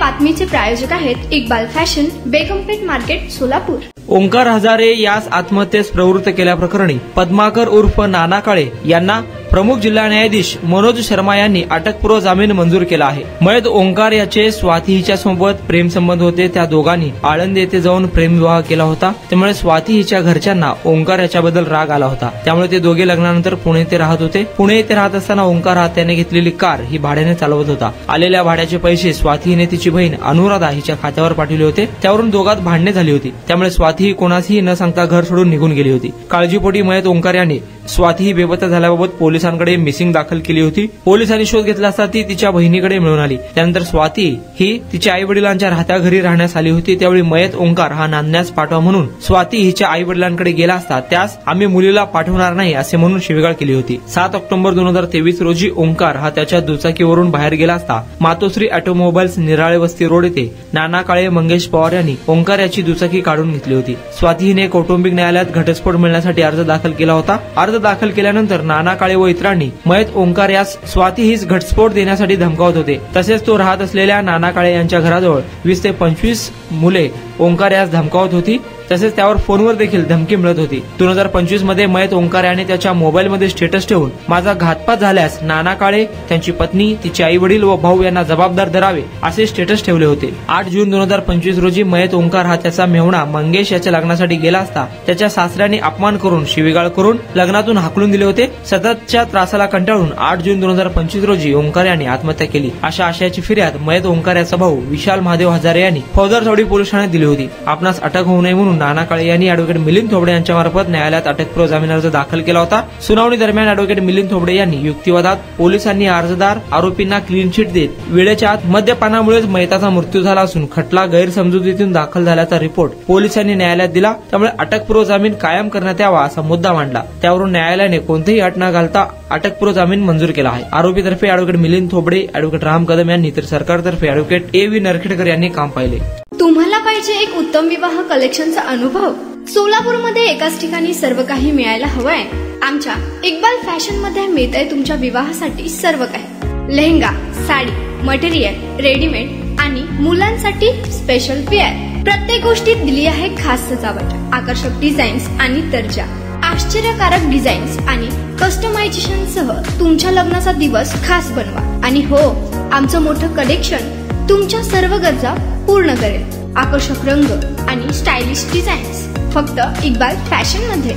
बातमीचे प्रायोजक आहेत Iqbal fashion, बेगमपेठ market, Solapur. Omkar Hazare यास आत्महत्येस प्रवृत्त केल्याप्रकरणी पद्माकर उर्फ नाना काळे यांना प्रमुख जिल्हा न्यायाधीश मनोज शर्मा यांनी अटकपूर्व जामीन मंजूर केला आहे। मयत ओंकार याचे स्वाती हिच्या सोबत प्रेम संबंध होते। त्या दोघांनी आळंदी येथे जाऊन प्रेमविवाह केला होता। त्यामुळे स्वाती हिच्या घरच्यांना ओंकार याच्याबद्दल राग आला होता। त्यामुळे ते दोघे लग्नानंतर पुणे येथे राहत होते। पुणे येथे राहत असताना ओंकार हा त्याने घेतलेली कार ही भाड्याने चालवत होता। आलेल्या भाड्याचे पैसे स्वाती हिने तिची बहीण अनुराधा हिच्या खात्यावर पाठवले होते। त्यावरून दोघात भांडणे झाली होती। त्यामुळे स्वाती कोणाशीही न सांगता घर सोडून निघून गेली होती। काळजीपोटी मयत ओंकार यांनी स्वाती ही बेपत्ता झाल्याबाबत पोलिसांकडे मिसिंग दाखल केली होती। पोलिसांनी शोध घेतला असता ती तिच्या बहिणीकडे मिळून आली। त्यानंतर स्वाती ही तिच्या आई वडिलांच्या राहत्या घरी राहण्यास आली होती। त्यावेळी मयत ओंकार हा नांदण्यास पाठवा म्हणून स्वाती हिच्या आई वडिलांकडे गेला असता त्यास आम्ही मुलीला पाठवणार नाही असे म्हणून शिवीगाळ केली होती। 7 ऑक्टोबर 2023 रोजी ओंकार हा त्याच्या दुचाकीवरून बाहेर गेला असता मातोश्री ऑटोमोबाईल्स निराळे वस्ती रोड येथे नाना काळे मंगेश पवार यांनी ओंकार याची दुचाकी काढून घेतली होती। स्वाती हिने कौटुंबिक न्यायालयात घटस्फोट मिळण्यासाठी अर्ज दाखल केला होता। अर्ज दाखल केल्यानंतर नाना काळे व इतरांनी मयत ओंकार यास स्वाती हीच घटस्फोट देण्यासाठी धमकावत होते। तसेच तो राहत असलेल्या नाना काळे यांच्या घराजवळ 20 ते 25 मुले ओंकार यास धमकावत होती। तसेच त्यावर फोनवर देखील धमकी मिळत होती। 2025 मध्ये मयत ओंकार याने त्याच्या मोबाईलमध्ये स्टेटस ठेवून माझा घातपात झाल्यास नाना काळे, त्यांची पत्नी, तिचे आई वडील व भाऊ यांना जबाबदार धरावे असे स्टेटस ठेवले होते। 8 जून 2025 रोजी मयत ओंकार हा त्याचा मेहुणा मंगेश याच्या लग्नासाठी गेला असता त्याच्या सासऱ्याने अपमान करून शिवीगाळ करून लग्नातून हाकलून दिले होते। सततच्या त्रासाला कंटाळून 8 जून 2025 रोजी ओंकार याने आत्महत्या केली अशा आशयाची फिर्याद मयत ओंकार याचा भाऊ विशाल महादेव हजारे यांनी फौजदारचौडी पोलीस ठाण्यात दिली होती। आपणास अटक होऊ नये म्हणून नाना काळे यांनी अॅडव्होकेट मिलिंद थोबडे यांच्या मार्फत न्यायालयात अटकपूर्व जामीन अर्ज दाखल केला होता। सुनावणी दरम्यान अॅडव्होकेट मिलिंद थोबडे यांनी युक्तिवादात पोलिसांनी अर्जदार आरोपींना क्लीन चिट देत वेळेच्या आत मद्यपानामुळेच मयताचा मृत्यू झाला असून खटला गैरसमजुतीतून दाखल झाल्याचा रिपोर्ट पोलिसांनी न्यायालयात दिला। त्यामुळे अटकपूर्व जामीन कायम करण्यात यावा असा मुद्दा मांडला। त्यावरून न्यायालयाने कोणतीही अट न घालता अटकपूर्व जामीन मंजूर केला आहे। आरोपीतर्फे अॅडव्होकेट मिलिंद थोबडे, अॅडव्होकेट राम कदम यांनी तर सरकारतर्फे अॅडव्होकेट ए व्ही नरखेडकर यांनी काम पाहिले। तुम्हाला पाहिजे एक उत्तम विवाह कलेक्शनचा अनुभव? सोलापूरमध्ये एकाच ठिकाणी सर्व काही मिळायला हवंय? आमच्या इक्बाल फॅशन मध्ये मिळतंय तुमच्या विवाहासाठी सर्व काही। लेहंगा, साडी, मटेरियल, रेडीमेड आणि मुलांसाठी स्पेशल वेअर। प्रत्येक गोष्टीत दिली आहे खास सजावट, आकर्षक डिझाईन्स आणि दर्जा, आश्चर्यकारक डिझाईन्स आणि कस्टमायझेशन सह तुमच्या लग्नाचा दिवस खास बनवा। आणि हो, आमचं मोठं कलेक्शन तुमच्या सर्व गरजा पूर्ण करेल। आकर्षक रंग आणि स्टायलिश डिझाईन्स फक्त इक्बाल फॅशन मध्ये।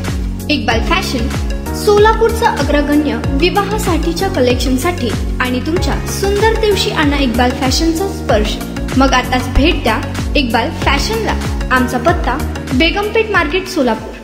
इक्बाल फॅशन सोलापूरचा अग्रगण्य विवाहासाठीच्या कलेक्शनसाठी आणि तुमच्या सुंदर दिवशी आणा इक्बाल फॅशनचा स्पर्श। मग आताच भेट द्या इक्बाल फॅशनला। आमचा पत्ता बेगमपेठ मार्केट, सोलापूर।